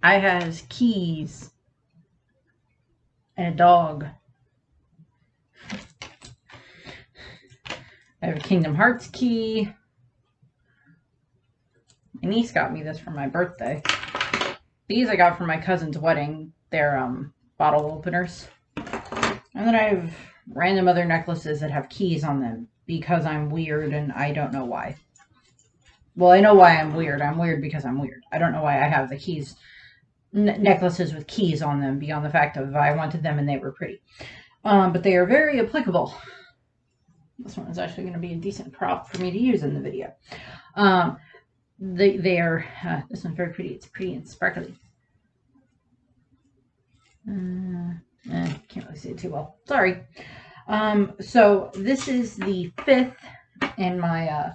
I has keys and a dog. I have a Kingdom Hearts key. My niece got me this for my birthday. These I got for my cousin's wedding. They're bottle openers. And then I have random other necklaces that have keys on them because I'm weird and I don't know why. Well, I know why I'm weird. I'm weird because I'm weird. I don't know why I have the keys, necklaces with keys on them beyond the fact of I wanted them and they were pretty. But they are very applicable. This one is actually going to be a decent prop for me to use in the video. They are, this one's very pretty. It's pretty and sparkly. Can't really see it too well. Sorry. So this is the 5th in my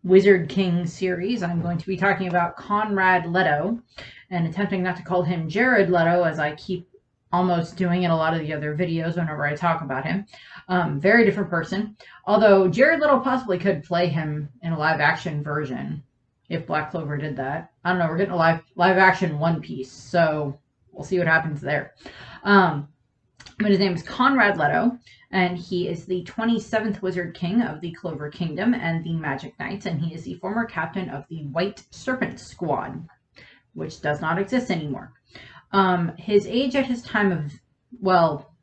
Wizard King series. I'm going to be talking about Conrad Leto and attempting not to call him Jared Leto, as I keep almost doing in a lot of the other videos whenever I talk about him. Very different person. Although Jared Leto possibly could play him in a live action version if Black Clover did that. I don't know. We're getting a live action One Piece, so we'll see what happens there. But his name is Conrad Leto, and he is the 27th Wizard King of the Clover Kingdom and the Magic Knights, and he is the former captain of the White Serpent Squad, which does not exist anymore. His age at his time of, well,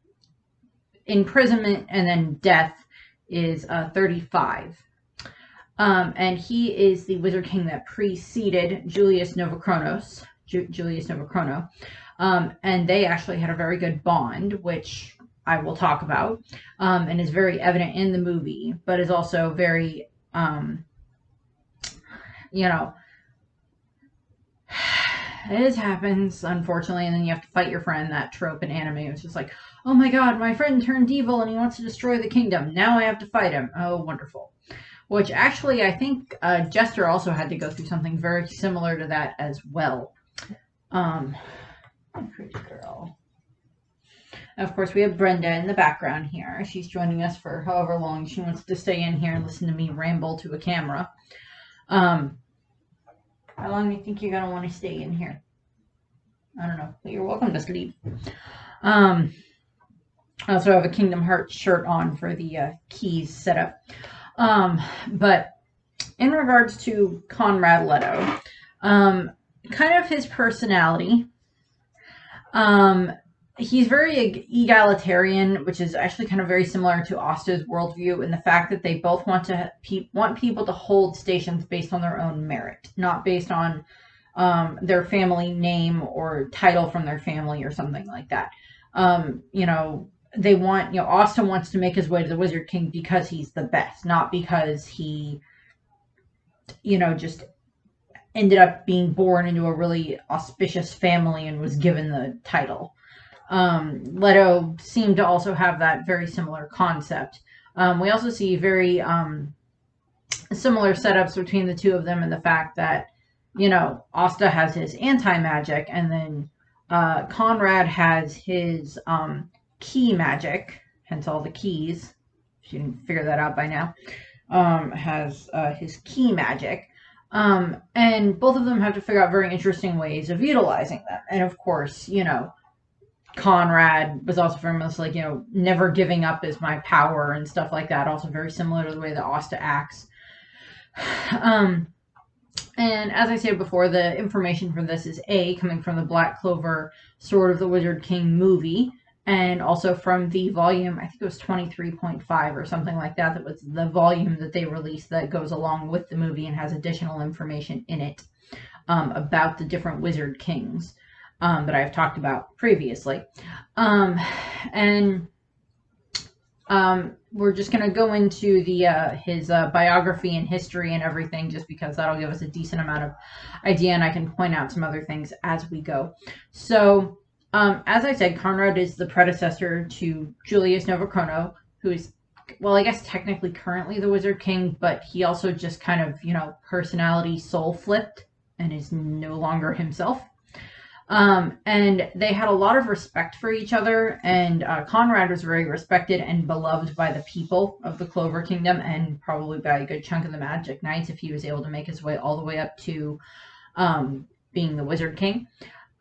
imprisonment and then death is 35. And he is the Wizard King that preceded Julius Novachrono. And they actually had a very good bond, which I will talk about, and is very evident in the movie, but is also very, you know, it happens, unfortunately, and then you have to fight your friend. That trope in anime. It's just like, oh my god, my friend turned evil and he wants to destroy the kingdom. Now I have to fight him. Oh, wonderful. Which actually, I think Jester also had to go through something very similar to that as well. Pretty girl. And of course, we have Brenda in the background here. She's joining us for however long she wants to stay in here and listen to me ramble to a camera. How long do you think you're going to want to stay in here? I don't know, but you're welcome to sleep. I also have a Kingdom Hearts shirt on for the keys setup. But in regards to Conrad Leto, kind of his personality, he's very egalitarian, which is actually kind of very similar to Asta's worldview in the fact that they both want people to hold stations based on their own merit, not based on their family name or title from their family or something like that. You know, they want, you know, Asta wants to make his way to the Wizard King because he's the best, not because he, you know, just ended up being born into a really auspicious family and was given the title. Leto seemed to also have that very similar concept. We also see very similar setups between the two of them in the fact that, you know, Asta has his anti-magic, and then Conrad has his key magic, hence all the keys. If you didn't figure that out by now. Has his key magic. And both of them have to figure out very interesting ways of utilizing them. And of course, you know, Conrad was also very much like, you know, never giving up is my power and stuff like that. Also very similar to the way that Asta acts. And as I said before, the information for this is coming from the Black Clover Sword of the Wizard King movie, and also from the volume, I think it was 23.5 or something like that. That was the volume that they released that goes along with the movie and has additional information in it about the different Wizard Kings that I've talked about previously. We're just going to go into the his biography and history and everything, just because that'll give us a decent amount of idea, and I can point out some other things as we go. So, as I said, Conrad is the predecessor to Julius Novachrono, who is, well, I guess technically currently the Wizard King, but he also just kind of, you know, personality soul flipped and is no longer himself. And they had a lot of respect for each other, and Conrad was very respected and beloved by the people of the Clover Kingdom, and probably by a good chunk of the Magic Knights if he was able to make his way all the way up to being the Wizard King.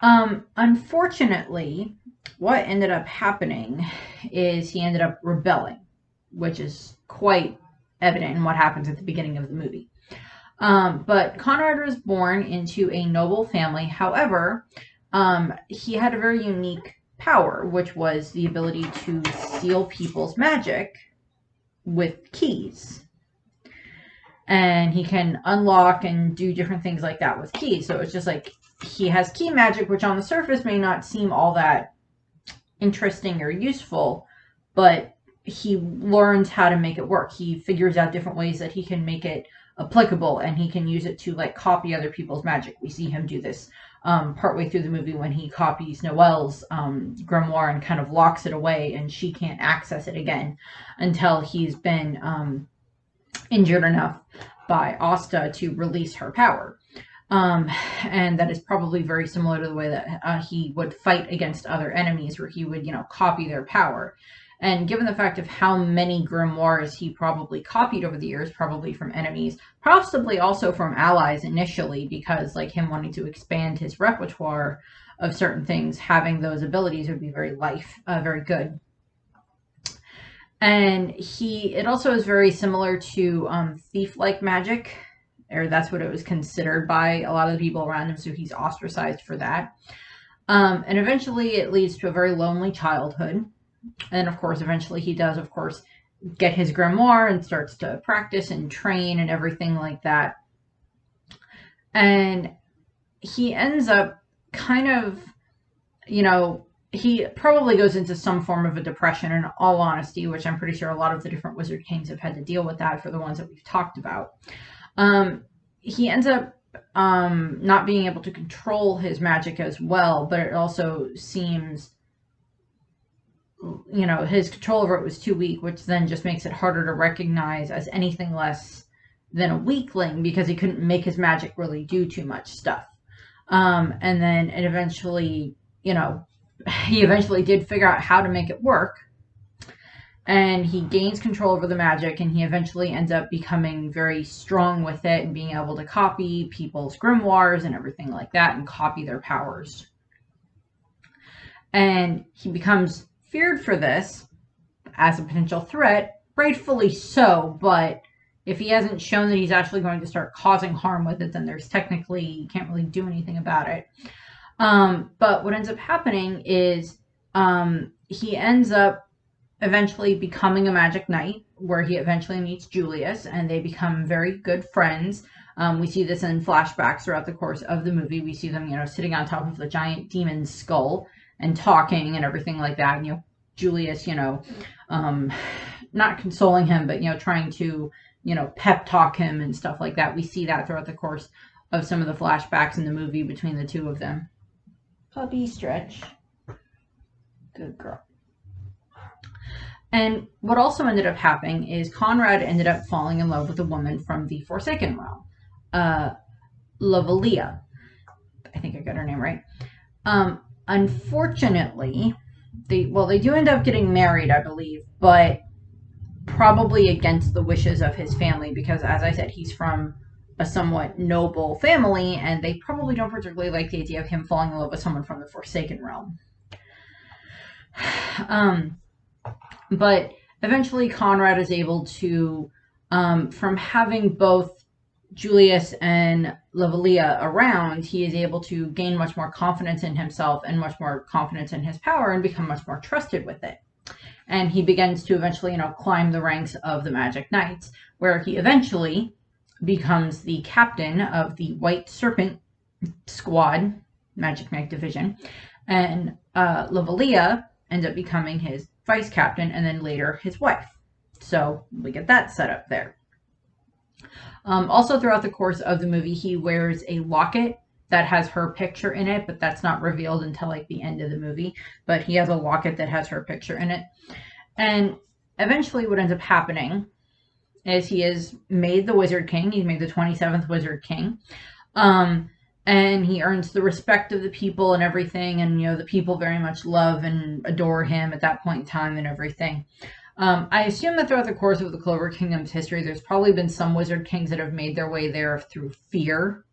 Unfortunately, what ended up happening is he ended up rebelling, which is quite evident in what happens at the beginning of the movie. But Conrad was born into a noble family. However, he had a very unique power, which was the ability to steal people's magic with keys. And he can unlock and do different things like that with keys. So it's just like he has key magic, which on the surface may not seem all that interesting or useful, but he learns how to make it work. He figures out different ways that he can make it applicable, and he can use it to like copy other people's magic. We see him do this partway through the movie when he copies Noelle's grimoire and kind of locks it away, and she can't access it again until he's been injured enough by Asta to release her power. And that is probably very similar to the way that he would fight against other enemies, where he would, copy their power. And given the fact of how many grimoires he probably copied over the years, probably from enemies, possibly also from allies initially, because like him wanting to expand his repertoire of certain things, having those abilities would be very good. And it also is very similar to thief-like magic, or that's what it was considered by a lot of the people around him, so he's ostracized for that. And eventually it leads to a very lonely childhood. And of course, eventually he does, of course, get his grimoire and starts to practice and train and everything like that. And he ends up kind of, he probably goes into some form of a depression, in all honesty, which I'm pretty sure a lot of the different Wizard Kings have had to deal with that for the ones that we've talked about. He ends up not being able to control his magic as well, but it also seems, his control over it was too weak, which then just makes it harder to recognize as anything less than a weakling, because he couldn't make his magic really do too much stuff. And then it eventually, he eventually did figure out how to make it work, and he gains control over the magic, and he eventually ends up becoming very strong with it and being able to copy people's grimoires and everything like that and copy their powers. And he becomes feared for this as a potential threat, rightfully so, but if he hasn't shown that he's actually going to start causing harm with it, then there's technically, you can't really do anything about it. But what ends up happening is he ends up eventually becoming a magic knight, where he eventually meets Julius, and they become very good friends. We see this in flashbacks throughout the course of the movie. We see them, sitting on top of the giant demon's skull and talking and everything like that. And, Julius, not consoling him, but, trying to, pep talk him and stuff like that. We see that throughout the course of some of the flashbacks in the movie between the two of them. Puppy stretch. Good girl. And what also ended up happening is Conrad ended up falling in love with a woman from the Forsaken Realm, Lovalia. I think I got her name right. Unfortunately, they do end up getting married, I believe, but probably against the wishes of his family, because, as I said, he's from a somewhat noble family, and they probably don't particularly like the idea of him falling in love with someone from the Forsaken Realm. But eventually Conrad is able to, from having both Julius and Lovalia around, he is able to gain much more confidence in himself and much more confidence in his power and become much more trusted with it. And he begins to eventually, climb the ranks of the Magic Knights, where he eventually becomes the captain of the White Serpent Squad, Magic Knight Division. And Lovalia ends up becoming his vice captain, and then later his wife. So we get that set up there. Also, throughout the course of the movie, he wears a locket that has her picture in it, but that's not revealed until like the end of the movie. But he has a locket that has her picture in it. And eventually what ends up happening is he is made the Wizard King. He's made the 27th Wizard King. And he earns the respect of the people and everything. And, the people very much love and adore him at that point in time and everything. I assume that throughout the course of the Clover Kingdom's history, there's probably been some Wizard Kings that have made their way there through fear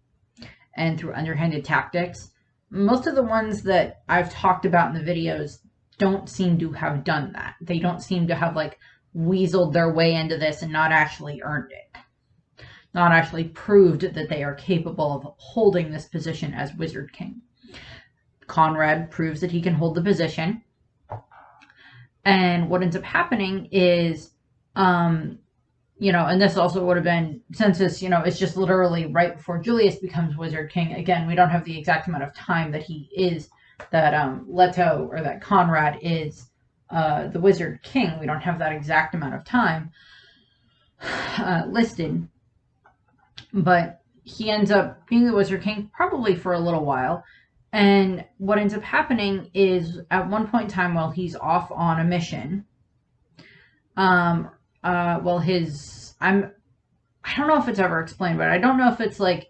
and through underhanded tactics. most of the ones that I've talked about in the videos don't seem to have done that. They don't seem to have like weaseled their way into this and not actually earned it. Not actually proved that they are capable of holding this position as Wizard King. Conrad proves that he can hold the position. And what ends up happening is, you know, and this also would have been, since this, you know, it's just literally right before Julius becomes Wizard King. Again, we don't have the exact amount of time that he is, that Leto, or that Conrad is the Wizard King. We don't have that exact amount of time listed. But he ends up being the Wizard King probably for a little while. And what ends up happening is, at one point in time while he's off on a mission, well, I don't know if it's ever explained, but I don't know if it's like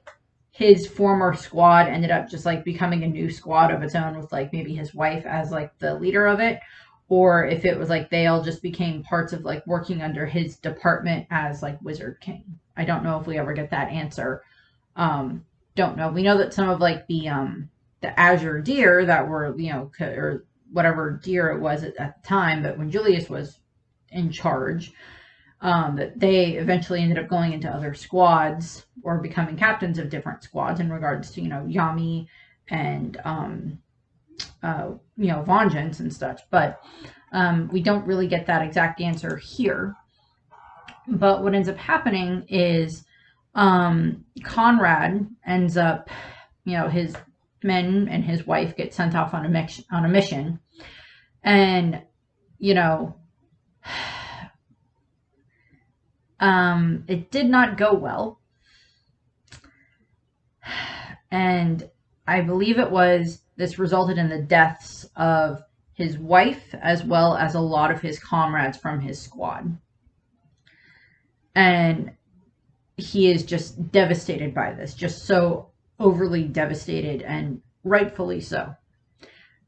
his former squad ended up just like becoming a new squad of its own with like maybe his wife as like the leader of it, or if it was like they all just became parts of like working under his department as like Wizard King. I don't know if we ever get that answer. Don't know. We know that some of like the Azure Deer that were, you know, or whatever deer it was at the time, but when Julius was in charge, that they eventually ended up going into other squads or becoming captains of different squads in regards to, you know, Yami and, you know, Vengeance and such. But we don't really get that exact answer here. But what ends up happening is Conrad ends up, you know, his men and his wife get sent off on a mission. And, you know, it did not go well. And I believe this resulted in the deaths of his wife as well as a lot of his comrades from his squad. And he is just devastated by this, just so overly devastated, and rightfully so.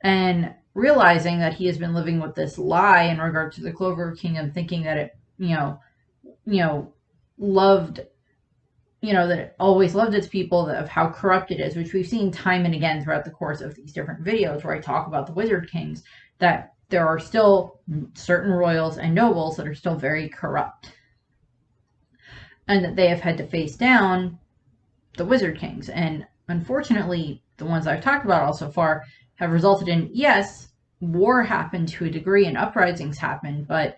And realizing that he has been living with this lie in regard to the Clover Kingdom, thinking that it, loved, that it always loved its people, of how corrupt it is, which we've seen time and again throughout the course of these different videos where I talk about the Wizard Kings, that there are still certain royals and nobles that are still very corrupt. And that they have had to face down the Wizard Kings. And unfortunately, the ones I've talked about all so far have resulted in, yes, war happened to a degree and uprisings happened, but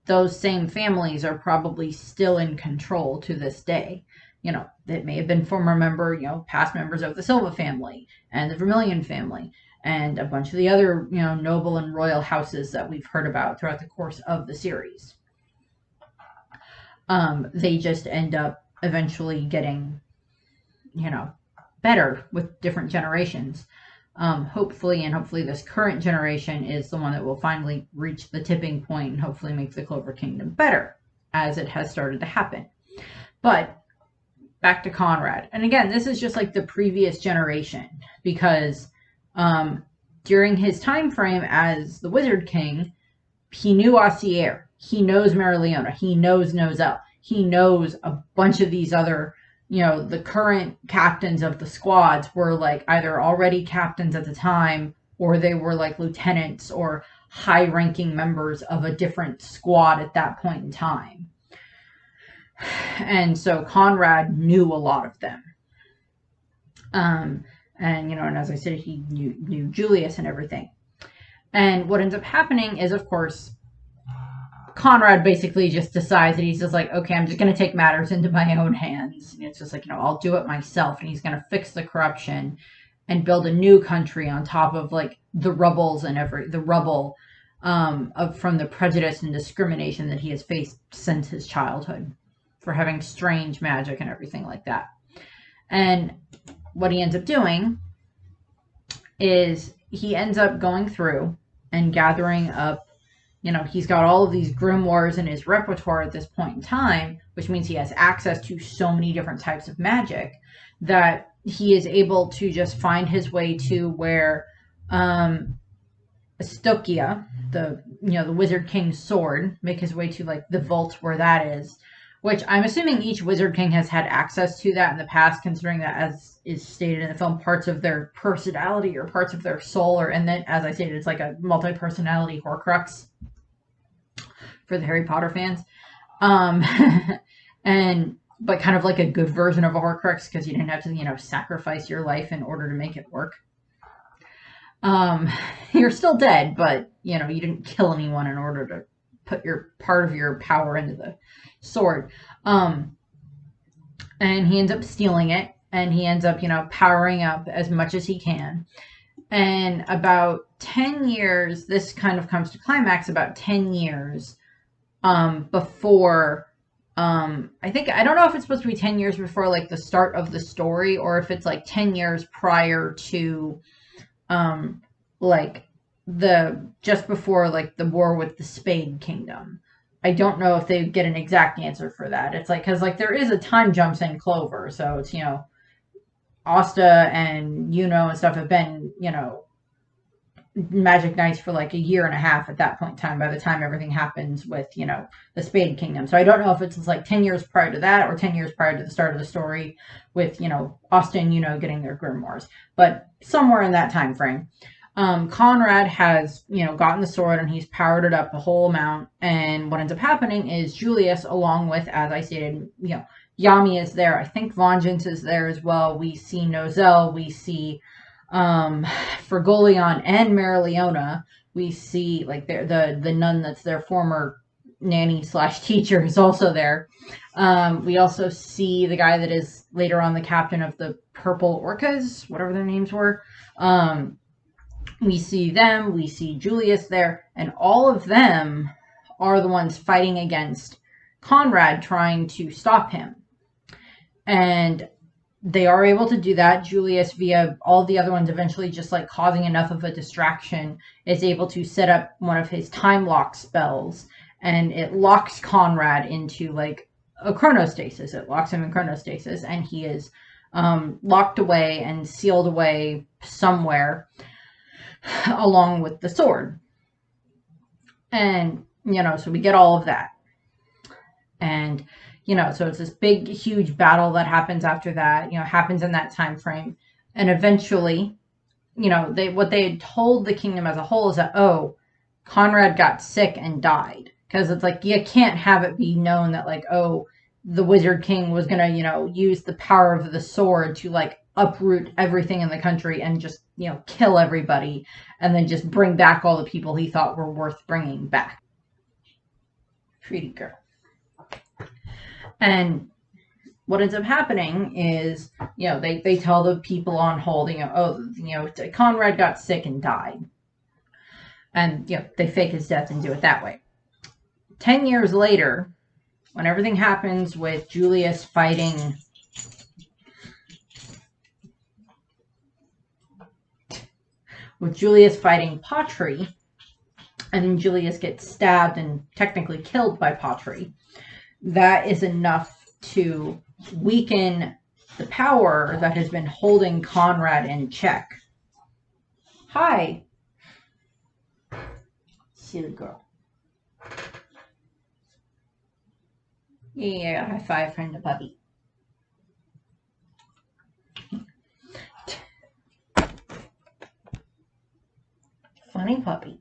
those same families are probably still in control to this day. That may have been former past members of the Silva family and the Vermilion family and a bunch of the other, noble and royal houses that we've heard about throughout the course of the series. They just end up eventually getting, better with different generations. Hopefully this current generation is the one that will finally reach the tipping point and hopefully make the Clover Kingdom better, as it has started to happen. But back to Conrad. And again, this is just like the previous generation, because during his time frame as the Wizard King, he knew Ossier. He knows Marileona. He knows Nozel. He knows a bunch of these other, the current captains of the squads were like either already captains at the time, or they were like lieutenants or high-ranking members of a different squad at that point in time. And so Conrad knew a lot of them. And as I said, he knew Julius and everything. And what ends up happening is, of course, Conrad basically just decides that he's just like, okay, I'm just going to take matters into my own hands. And it's just like, I'll do it myself. And he's going to fix the corruption and build a new country on top of like the rubble from the prejudice and discrimination that he has faced since his childhood for having strange magic and everything like that. And what he ends up doing is he ends up going through and gathering up, he's got all of these grimoires in his repertoire at this point in time, which means he has access to so many different types of magic that he is able to just find his way to where Astokia, the Wizard King's sword, make his way to like the vault where that is, which I'm assuming each Wizard King has had access to that in the past, considering that, as is stated in the film, parts of their personality or parts of their soul are in it. As I stated, it's like a multi-personality Horcrux for the Harry Potter fans. But kind of like a good version of a Horcrux, because you didn't have to, sacrifice your life in order to make it work. You're still dead, but, you didn't kill anyone in order to put your part of your power into the sword. And he ends up stealing it, and he ends up, powering up as much as he can. And about 10 years, this kind of comes to climax about 10 years before, I don't know if it's supposed to be 10 years before, like, the start of the story, or if it's, like, 10 years prior to, just before, like, the war with the Spade Kingdom. I don't know if they get an exact answer for that. It's like, because, like, there is a time jumps in Clover, so it's, Asta and and stuff have been, Magic Knights for like a year and a half at that point in time, by the time everything happens with, the Spade Kingdom. So I don't know if it's like 10 years prior to that or 10 years prior to the start of the story with, Asta and getting their grimoires, but somewhere in that time frame. Conrad has, gotten the sword, and he's powered it up a whole amount. And what ends up happening is Julius, along with, as I stated, Yami is there. I think Vengeance is there as well. We see Nozel. We see Fergolion and Marileona. We see, like, the nun that's their former nanny/teacher is also there. We also see the guy that is later on the captain of the Purple Orcas, whatever their names were. We see them. We see Julius there. And all of them are the ones fighting against Conrad, trying to stop him. And they are able to do that. Julius, via all the other ones eventually just like causing enough of a distraction, is able to set up one of his time lock spells, and it locks Conrad into like a chronostasis. It locks him in chronostasis, and he is locked away and sealed away somewhere along with the sword. And, so we get all of that. And so it's this big, huge battle that happens after that, happens in that time frame. And eventually, what they had told the kingdom as a whole is that, oh, Conrad got sick and died. Because it's like, you can't have it be known that, like, oh, the Wizard King was going to, use the power of the sword to, like, uproot everything in the country and just, kill everybody. And then just bring back all the people he thought were worth bringing back. Pretty girl. And what ends up happening is, they tell the people on hold, Conrad got sick and died. And, they fake his death and do it that way. 10 years later, when everything happens with Julius fighting Patri, and Julius gets stabbed and technically killed by Patri, that is enough to weaken the power that has been holding Conrad in check. Hi. Silly girl. Yeah, high five from the puppy. Funny puppy.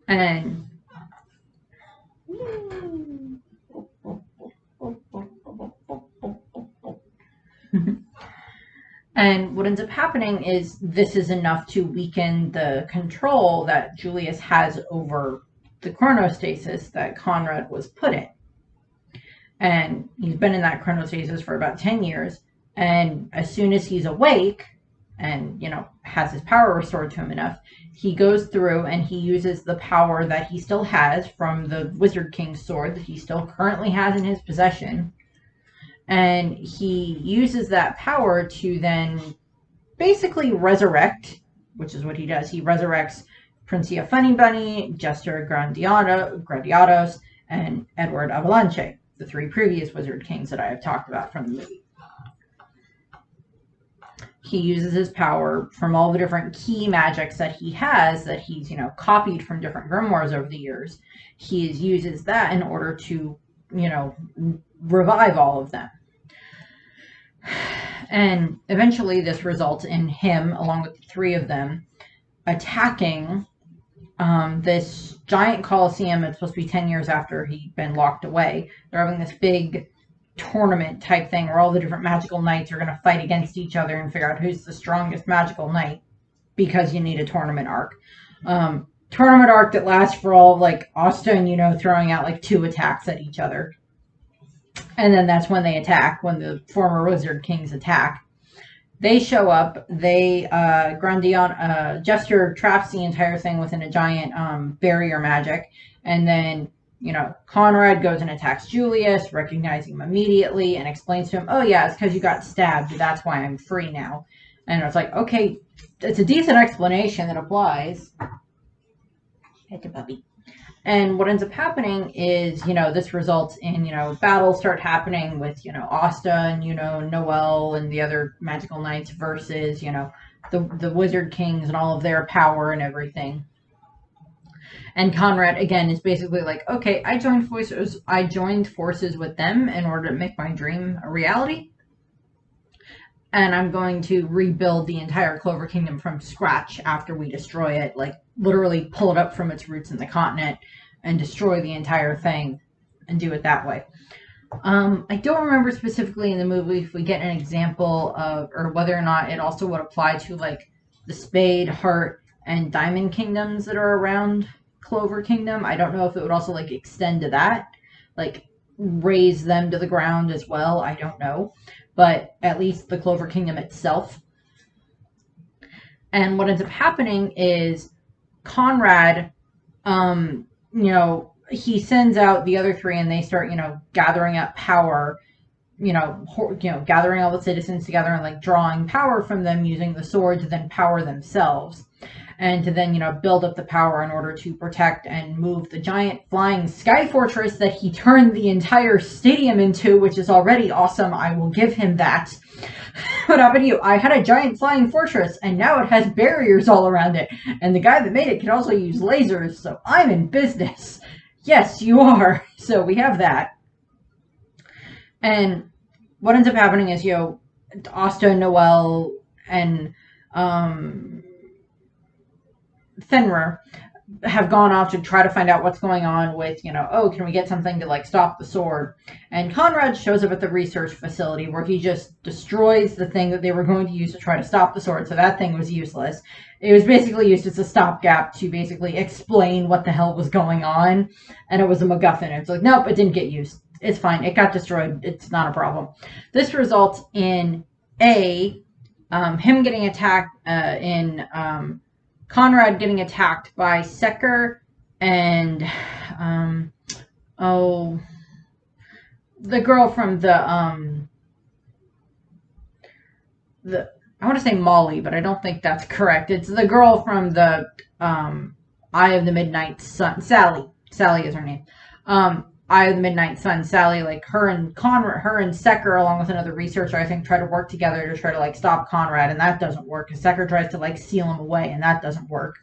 And and what ends up happening is this is enough to weaken the control that Julius has over the chronostasis that Conrad was put in. And he's been in that chronostasis for about 10 years. And as soon as he's awake and, has his power restored to him enough, he goes through and he uses the power that he still has from the Wizard King's sword that he still currently has in his possession. And he uses that power to then basically resurrect, which is what he does. He resurrects Princia Funny Bunny, Jester Gradiados, and Edward Avalanche, the three previous Wizard Kings that I have talked about from the movie. he uses his power from all the different key magics that he has, that he's, you know, copied from different grimoires over the years. He uses that in order to, you know, revive all of them. And eventually this results in him, along with the three of them, attacking this giant coliseum. It's supposed to be 10 years after he'd been locked away. They're having this big tournament type thing where all the different magical knights are going to fight against each other and figure out who's the strongest magical knight, because you need a tournament arc. Tournament arc that lasts for all of, like, Asta and Yuno throwing out like 2 attacks at each other. And then that's when they attack, when the former Wizard Kings attack. They show up. They, Gesture traps the entire thing within a giant barrier magic. And then, you know, Conrad goes and attacks Julius, recognizing him immediately, and explains to him, oh yeah, it's because you got stabbed. That's why I'm free now. And it's like, okay, it's a decent explanation that applies. Pet the puppy. And what ends up happening is, you know, this results in, you know, battles start happening with, you know, Asta and, you know, Noelle and the other magical knights versus, you know, the Wizard Kings and all of their power and everything. And Conrad, again, is basically like, okay, I joined forces with them in order to make my dream a reality. And I'm going to rebuild the entire Clover Kingdom from scratch after we destroy it. Like, literally pull it up from its roots in the continent and destroy the entire thing and do it that way. I don't remember specifically in the movie if we get an example of, or whether or not it also would apply to, like, the Spade, Heart, and Diamond Kingdoms that are around Clover Kingdom. I don't know if it would also, like, extend to that. Like, raise them to the ground as well. I don't know. But at least the Clover Kingdom itself. And what ends up happening is Conrad, you know, he sends out the other 3 and they start, you know, gathering up power, gathering all the citizens together and, like, drawing power from them, using the sword to then power themselves. And to then, you know, build up the power in order to protect and move the giant flying sky fortress that he turned the entire stadium into, which is already awesome. I will give him that. What happened to you? I had a giant flying fortress, and now it has barriers all around it. And the guy that made it can also use lasers, so I'm in business. Yes, you are. So we have that. And what ends up happening is, you know, Asta, Noelle, and Fenrir have gone off to try to find out what's going on with, you know, oh, can we get something to, like, stop the sword? And Conrad shows up at the research facility where he just destroys the thing that they were going to use to try to stop the sword. So that thing was useless. It was basically used as a stopgap to basically explain what the hell was going on. And it was a MacGuffin. It's like, nope, it didn't get used. It's fine. It got destroyed. It's not a problem. This results in him getting attacked, Conrad getting attacked by Secker and, the girl from I want to say Molly, but I don't think that's correct. It's the girl from the, Eye of the Midnight Sun. Sally. Sally is her name. Eye of the Midnight Sun. Sally, like, her and Secker, along with another researcher, I think, try to work together to try to, like, stop Conrad, and that doesn't work, because Secker tries to, like, seal him away, and that doesn't work.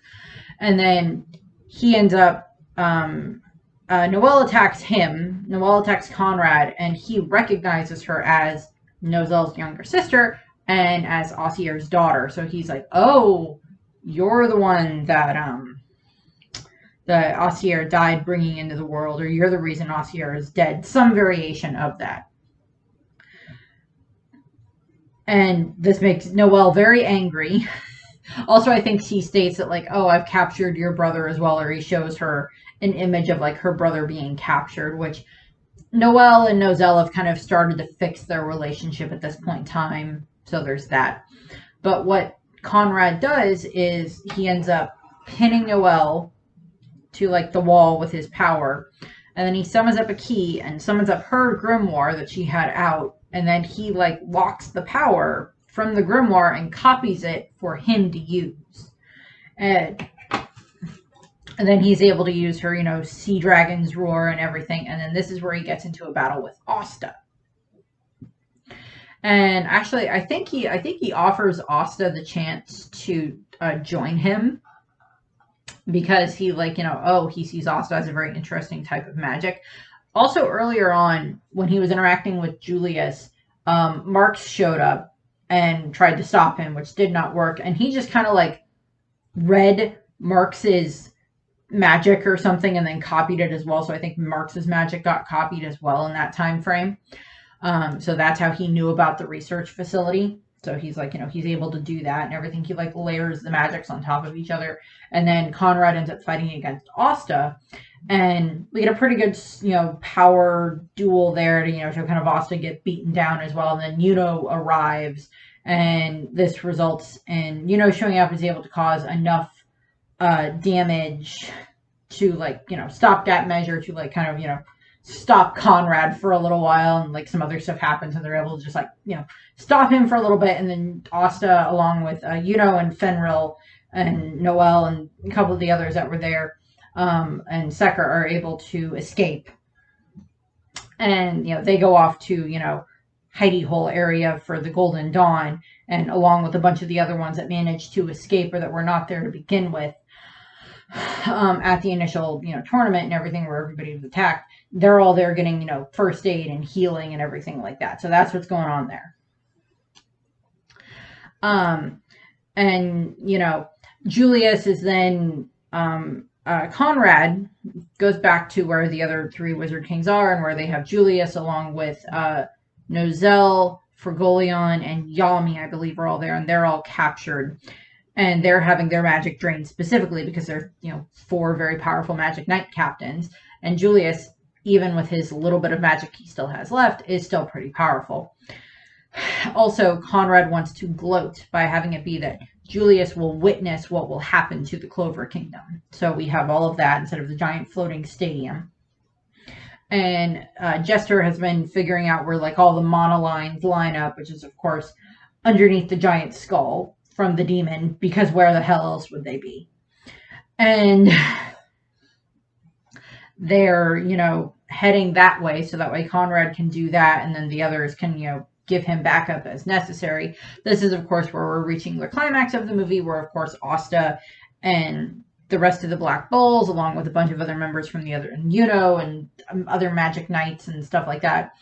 And then he ends up, Noelle attacks him. Noelle attacks Conrad, and he recognizes her as Nozelle's younger sister and as Ossier's daughter. So he's like, oh, you're the one that, Ossier died bringing into the world, or you're the reason Ossier is dead. Some variation of that. And this makes Noelle very angry. Also, I think he states that, like, oh, I've captured your brother as well, or he shows her an image of, like, her brother being captured, which Noelle and Nozelle have kind of started to fix their relationship at this point in time. So there's that. But what Conrad does is he ends up pinning Noelle to, like, the wall with his power, and then he summons up a key and summons up her grimoire that she had out, and then he, like, locks the power from the grimoire and copies it for him to use. And then he's able to use her, you know, sea dragon's roar and everything, and then this is where he gets into a battle with Asta. And actually, I think he offers Asta the chance to join him because he like he sees Asta as a very interesting type of magic. Also, earlier on when he was interacting with Julius, Marx showed up and tried to stop him, which did not work. And he just kind of like read Marx's magic or something and then copied it as well. So I think Marx's magic got copied as well in that time frame. So that's how he knew about the research facility. So he's like, he's able to do that and everything. He like layers the magics on top of each other. And then Conrad ends up fighting against Asta. And we get a pretty good, power duel there to kind of Asta get beaten down as well. And then arrives. And this results in, showing up is able to cause enough damage to like, stopgap measure to like kind of, stop Conrad for a little while, and like some other stuff happens and they're able to just like, stop him for a little bit. And then Asta, along with, and Fenrir and Noel and a couple of the others that were there, and Secker are able to escape. And, they go off to, hidey hole area for the Golden Dawn, and along with a bunch of the other ones that managed to escape or that were not there to begin with, at the initial, tournament and everything where everybody was attacked, they're all there getting, first aid and healing and everything like that. So that's what's going on there. And, Julius is then, Conrad goes back to where the other three Wizard Kings are and where they have Julius along with, Nozel, Fergolion, and Yami, I believe, are all there, and they're all captured. And they're having their magic drained specifically because they're, 4 very powerful magic knight captains. And Julius, even with his little bit of magic he still has left, is still pretty powerful. Also, Conrad wants to gloat by having it be that Julius will witness what will happen to the Clover Kingdom. So we have all of that instead of the giant floating stadium. And Jester has been figuring out where like all the monolines line up, which is, of course, underneath the giant skull from the demon, because where the hell else would they be? And they're, heading that way so that way Conrad can do that and then the others can, give him backup as necessary. This is, of course, where we're reaching the climax of the movie, where, of course, Asta and the rest of the Black Bulls, along with a bunch of other members from the other, and other magic knights and stuff like that,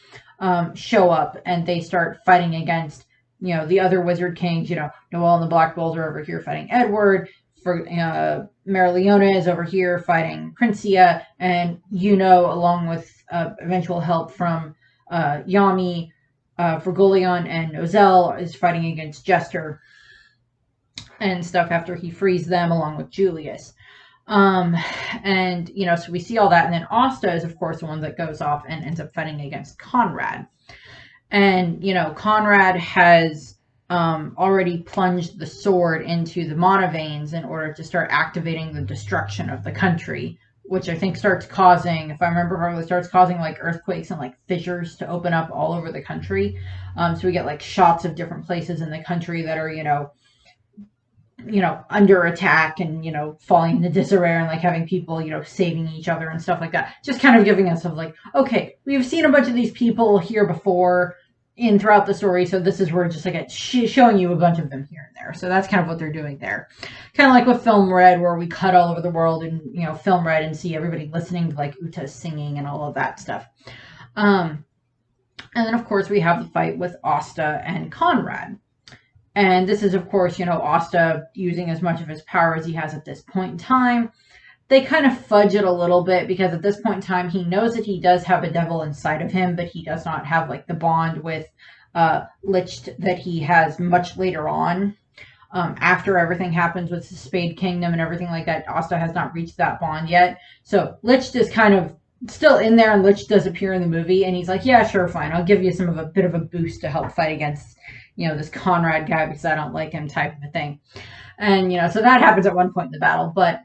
show up, and they start fighting against the other Wizard Kings. Noel and the Black Bulls are over here fighting Edward. For Marileona is over here fighting Princia, and along with eventual help from Yami, Fergolion and Nozel is fighting against Jester and stuff after he frees them along with Julius. So we see all that, and then Asta is, of course, the one that goes off and ends up fighting against Conrad. And, Conrad has already plunged the sword into the mana veins in order to start activating the destruction of the country, which I think starts causing, if I remember correctly, starts causing like earthquakes and like fissures to open up all over the country. So we get like shots of different places in the country that are, under attack and, falling into disarray and like having people, saving each other and stuff like that. Just kind of giving us of like, okay, we've seen a bunch of these people here before throughout the story, so this is where just like showing you a bunch of them here and there. So that's kind of what they're doing there. Kind of like with Film Red, where we cut all over the world and, Film Red and see everybody listening to like Uta singing and all of that stuff. And then, of course, we have the fight with Asta and Conrad. And this is, of course, Asta using as much of his power as he has at this point in time. They kind of fudge it a little bit because at this point in time, he knows that he does have a devil inside of him, but he does not have like the bond with Licht that he has much later on. After everything happens with the Spade Kingdom and everything like that, Asta has not reached that bond yet. So Licht is kind of still in there, and Licht does appear in the movie, and he's like, yeah, sure, fine. I'll give you a bit of a boost to help fight against, this Conrad guy because I don't like him type of a thing. And, so that happens at one point in the battle, but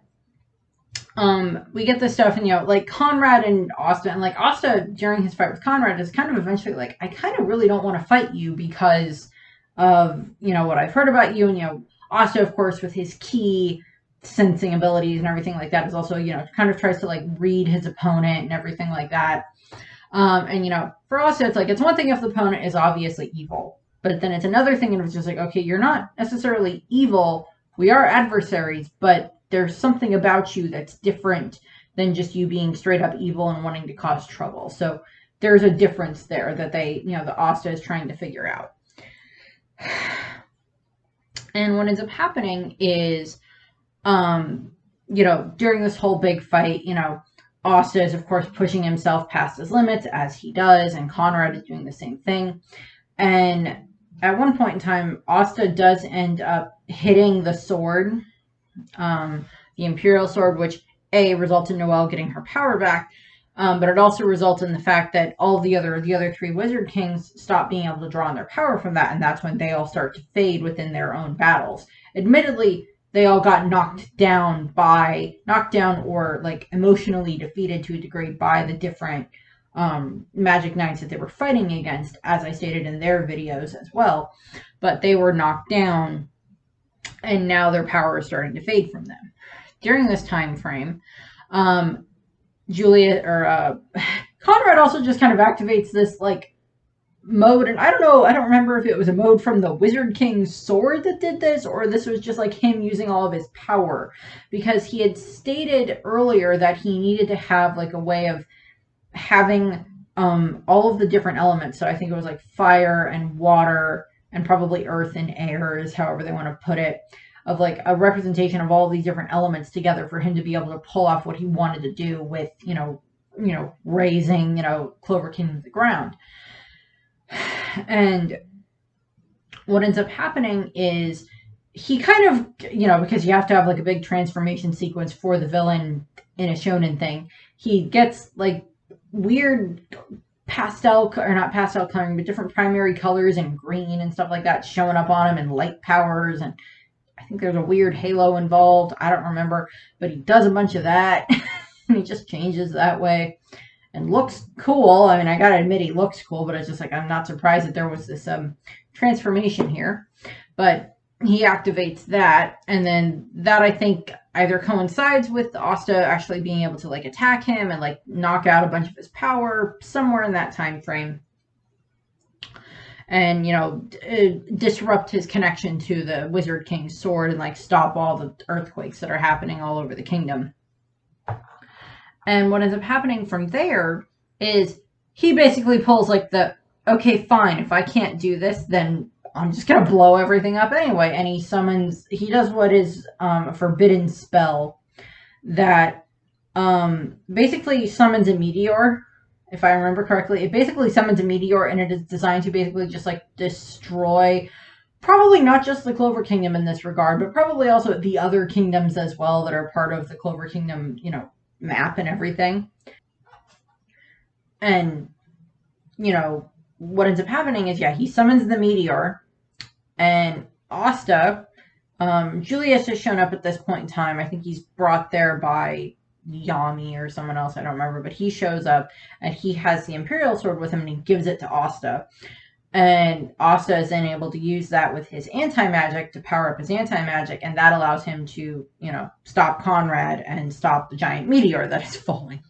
we get this stuff, and like Conrad and Asta, and like Asta during his fight with Conrad is kind of eventually like, I kind of really don't want to fight you because of what I've heard about you. And Asta, of course, with his key sensing abilities and everything like that, is also kind of tries to like read his opponent and everything like that. And for Asta, it's like, it's one thing if the opponent is obviously evil, But then it's another thing, and it's just like, okay, you're not necessarily evil. We are adversaries, but there's something about you that's different than just you being straight up evil and wanting to cause trouble. So there's a difference there that they, the Asta is trying to figure out. And what ends up happening is, during this whole big fight, Asta is, of course, pushing himself past his limits, as he does, and Conrad is doing the same thing. And at one point in time, Asta does end up hitting the sword, the Imperial sword, which, results in Noelle getting her power back, but it also results in the fact that all the other three Wizard Kings stop being able to draw on their power from that, and that's when they all start to fade within their own battles. Admittedly, they all got knocked down or like emotionally defeated to a degree by the different Magic Knights that they were fighting against, as I stated in their videos as well. But they were knocked down, and now their power is starting to fade from them. During this time frame, Conrad also just kind of activates this like mode, and I don't remember if it was a mode from the Wizard King's sword that did this, or this was just like him using all of his power, because he had stated earlier that he needed to have like a way of having all of the different elements. So I think it was like fire and water and probably earth and air is however they want to put it, of like a representation of all of these different elements together for him to be able to pull off what he wanted to do with, raising, Clover Kingdom to the ground. And what ends up happening is he kind of, because you have to have like a big transformation sequence for the villain in a shonen thing, he gets like weird not pastel coloring, but different primary colors and green and stuff like that showing up on him, and light powers, and I think there's a weird halo involved. I don't remember, but he does a bunch of that. And he just changes that way and looks cool. I mean, I gotta admit he looks cool, but it's just like, I'm not surprised that there was this transformation here. But he activates that, and then that, I think, either coincides with Asta actually being able to like attack him and like knock out a bunch of his power, somewhere in that time frame, and disrupt his connection to the Wizard King's sword and like stop all the earthquakes that are happening all over the kingdom. And what ends up happening from there is he basically pulls like okay, fine, if I can't do this, then I'm just going to blow everything up anyway. And he does what is a forbidden spell that basically summons a meteor. If I remember correctly, it basically summons a meteor, and it is designed to basically just like destroy probably not just the Clover Kingdom in this regard, but probably also the other kingdoms as well that are part of the Clover Kingdom, map and everything. And, what ends up happening is, he summons the meteor, and Asta, Julius has shown up at this point in time. I think he's brought there by Yami or someone else, I don't remember, but he shows up and he has the Imperial sword with him, and he gives it to Asta. And Asta is then able to use that with his anti-magic to power up his anti-magic, and that allows him to, stop Conrad and stop the giant meteor that is falling.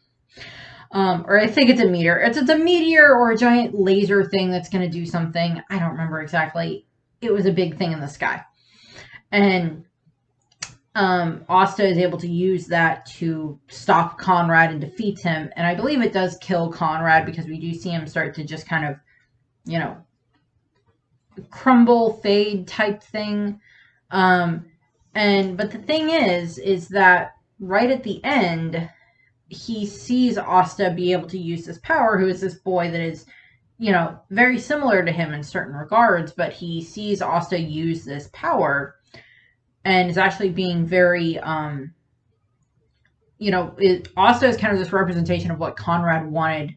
Or I think it's a meteor. It's a meteor or a giant laser thing that's going to do something. I don't remember exactly. It was a big thing in the sky. And Asta is able to use that to stop Conrad and defeat him. And I believe it does kill Conrad, because we do see him start to just kind of, crumble, fade type thing. But the thing is that right at the end, he sees Asta be able to use this power, who is this boy that is, very similar to him in certain regards, but he sees Asta use this power and is actually being very, Asta is kind of this representation of what Conrad wanted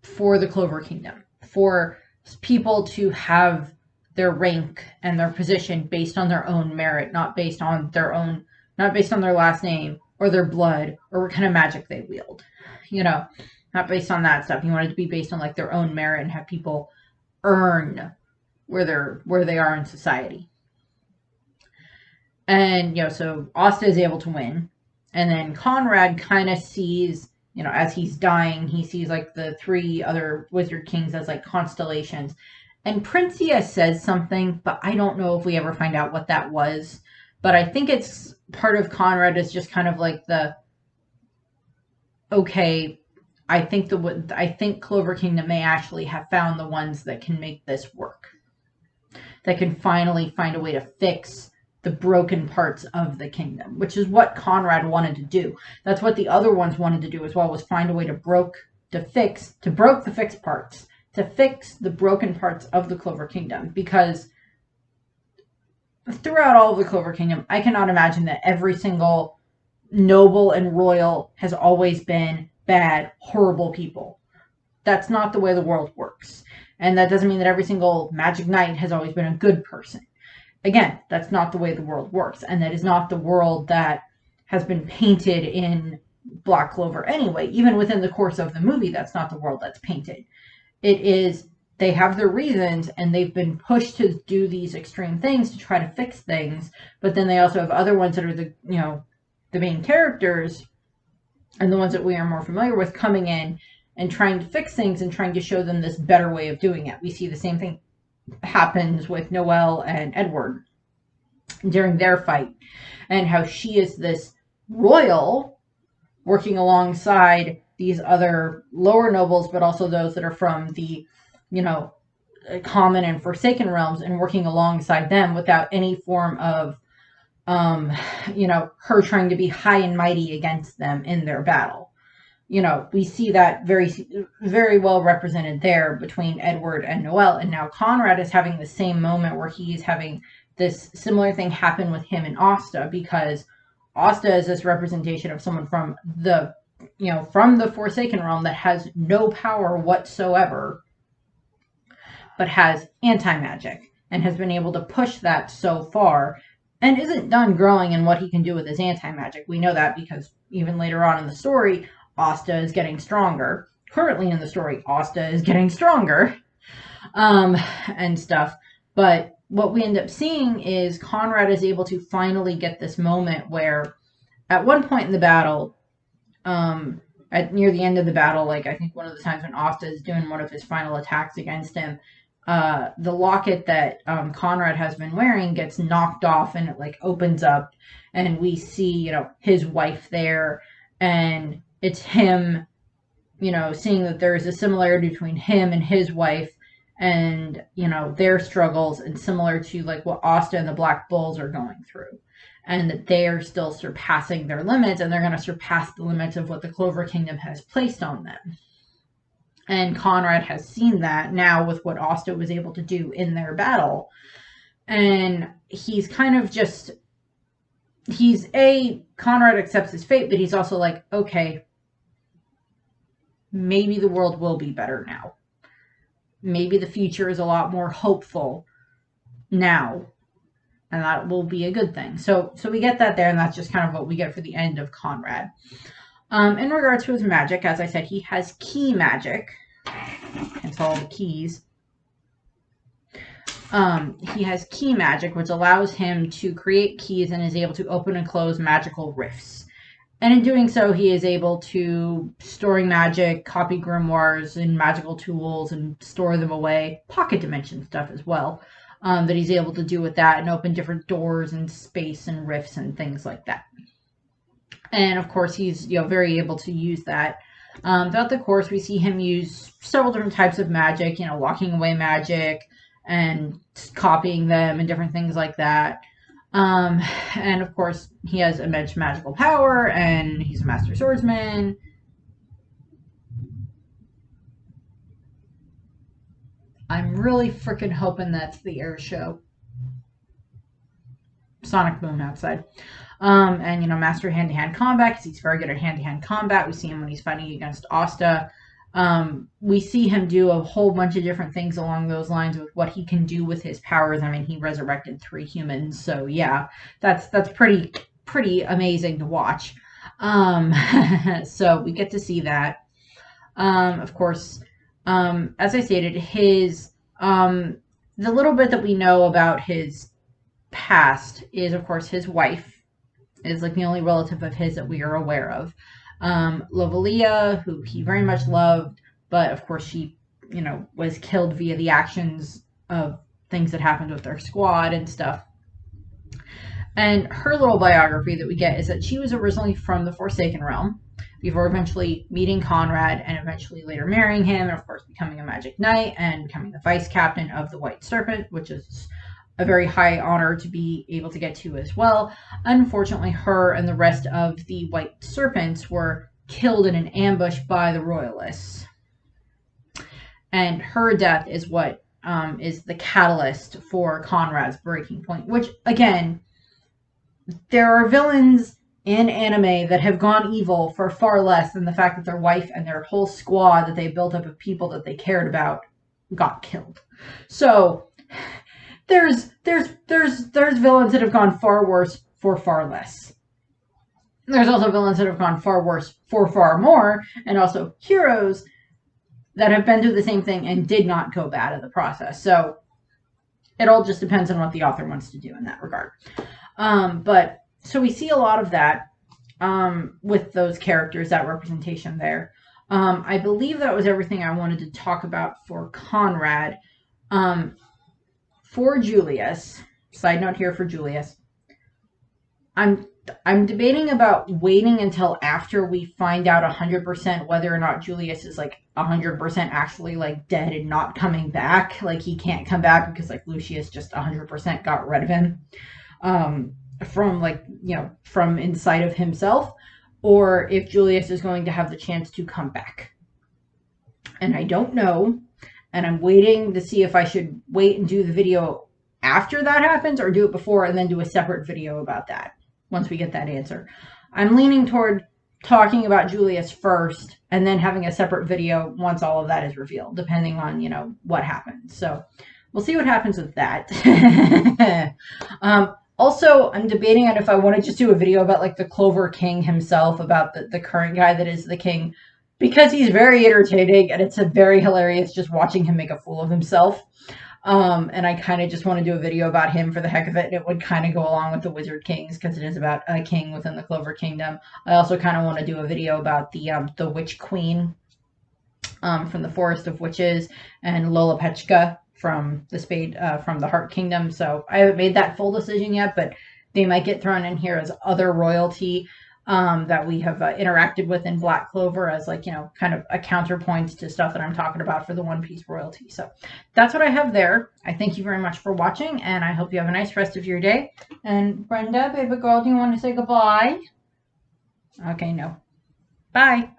for the Clover Kingdom, for people to have their rank and their position based on their own merit, not based on their last name or their blood or what kind of magic they wield, not based on that stuff. He wanted to be based on like their own merit and have people earn where they are in society. And, so Asta is able to win. And then Conrad kind of sees, as he's dying, he sees like the three other Wizard Kings as like constellations. And Princia says something, but I don't know if we ever find out what that was. But I think it's part of Conrad is just kind of like the, okay, I think Clover Kingdom may actually have found the ones that can make this work. That can finally find a way to fix the broken parts of the kingdom, which is what Conrad wanted to do. That's what the other ones wanted to do as well, was find a way to fix the fixed parts, to fix the broken parts of the Clover Kingdom. Because throughout all of the Clover Kingdom, I cannot imagine that every single noble and royal has always been bad, horrible people. That's not the way the world works. And that doesn't mean that every single magic knight has always been a good person. Again, that's not the way the world works. And that is not the world that has been painted in Black Clover anyway. Even within the course of the movie, that's not the world that's painted. It is, they have their reasons and they've been pushed to do these extreme things to try to fix things. But then they also have other ones that are the main characters and the ones that we are more familiar with coming in and trying to fix things and trying to show them this better way of doing it. We see the same thing happens with Noelle and Edward during their fight, and how she is this royal working alongside these other lower nobles, but also those that are from the, common and forsaken realms, and working alongside them without any form of, her trying to be high and mighty against them in their battle. We see that very, very well represented there between Edward and Noelle. And now Conrad is having the same moment where he's having this similar thing happen with him and Asta, because Asta is this representation of someone from the, from the Forsaken Realm that has no power whatsoever, but has anti-magic and has been able to push that so far and isn't done growing in what he can do with his anti-magic. We know that because even later on in the story, Asta is getting stronger. Currently in the story, Asta is getting stronger, and stuff. But what we end up seeing is Conrad is able to finally get this moment where, at one point in the battle, near the end of the battle, like I think one of the times when Asta is doing one of his final attacks against him, the locket that Conrad has been wearing gets knocked off and it like opens up, and we see his wife there, and it's him, seeing that there is a similarity between him and his wife and, their struggles, and similar to like what Asta and the Black Bulls are going through, and that they are still surpassing their limits, and they're going to surpass the limits of what the Clover Kingdom has placed on them. And Conrad has seen that now with what Asta was able to do in their battle. And he's kind of just, Conrad accepts his fate, but he's also like, okay, maybe the world will be better now. Maybe the future is a lot more hopeful now, and that will be a good thing. So we get that there, and that's just kind of what we get for the end of Conrad. In regards to his magic, as I said, he has key magic. Hence all the keys. He has key magic, which allows him to create keys and is able to open and close magical rifts. And in doing so, he is able to storing magic, copy grimoires and magical tools and store them away. Pocket dimension stuff as well. That he's able to do with that and open different doors and space and rifts and things like that. And of course, he's very able to use that. Throughout the course, we see him use several different types of magic, locking away magic and copying them and different things like that. And of course, he has immense magical power, and he's a master swordsman. I'm really freaking hoping that's the air show. Sonic Boom outside. And, master hand-to-hand combat, because he's very good at hand-to-hand combat. We see him when he's fighting against Asta. We see him do a whole bunch of different things along those lines with what he can do with his powers. I mean, he resurrected 3 humans, so yeah, that's pretty amazing to watch. So we get to see that. Of course, as I stated, his the little bit that we know about his past is, of course, his wife is like the only relative of his that we are aware of. Lovelia, who he very much loved, but of course she, was killed via the actions of things that happened with their squad and stuff. And her little biography that we get is that she was originally from the Forsaken Realm, before eventually meeting Conrad and eventually later marrying him, and of course becoming a magic knight and becoming the vice captain of the White Serpent, which is a very high honor to be able to get to as well. Unfortunately, her and the rest of the White Serpents were killed in an ambush by the Royalists. And her death is what is the catalyst for Conrad's breaking point, which, again, there are villains in anime that have gone evil for far less than the fact that their wife and their whole squad that they built up of people that they cared about got killed. So there's villains that have gone far worse for far less. There's also villains that have gone far worse for far more, and also heroes that have been through the same thing and did not go bad in the process. So it all just depends on what the author wants to do in that regard. But so we see a lot of that with those characters, that representation there. I believe that was everything I wanted to talk about for Conrad. For Julius, side note here for Julius, I'm debating about waiting until after we find out 100% whether or not Julius is like 100% actually like dead and not coming back. Like he can't come back because like Lucius just 100% got rid of him from like, you know, from inside of himself, or if Julius is going to have the chance to come back. And I don't know. And I'm waiting to see if I should wait and do the video after that happens or do it before and then do a separate video about that once we get that answer. I'm leaning toward talking about Julius first and then having a separate video once all of that is revealed, depending on, you know, what happens. So we'll see what happens with that. Also, I'm debating on if I want to just do a video about like the Clover King himself, about the current guy that is the king, because he's very entertaining and it's a very hilarious just watching him make a fool of himself. And I kind of just want to do a video about him for the heck of it. And it would kind of go along with the Wizard Kings because it is about a king within the Clover Kingdom. I also kind of want to do a video about the Witch Queen from the Forest of Witches and Lola Pechka from the Heart Kingdom. So I haven't made that full decision yet, but they might get thrown in here as other royalty that we have interacted with in Black Clover as like, you know, kind of a counterpoint to stuff that I'm talking about for the One Piece royalty. So that's what I have there. I thank you very much for watching, and I hope you have a nice rest of your day. And Brenda, baby girl, do you want to say goodbye? Okay, no. Bye.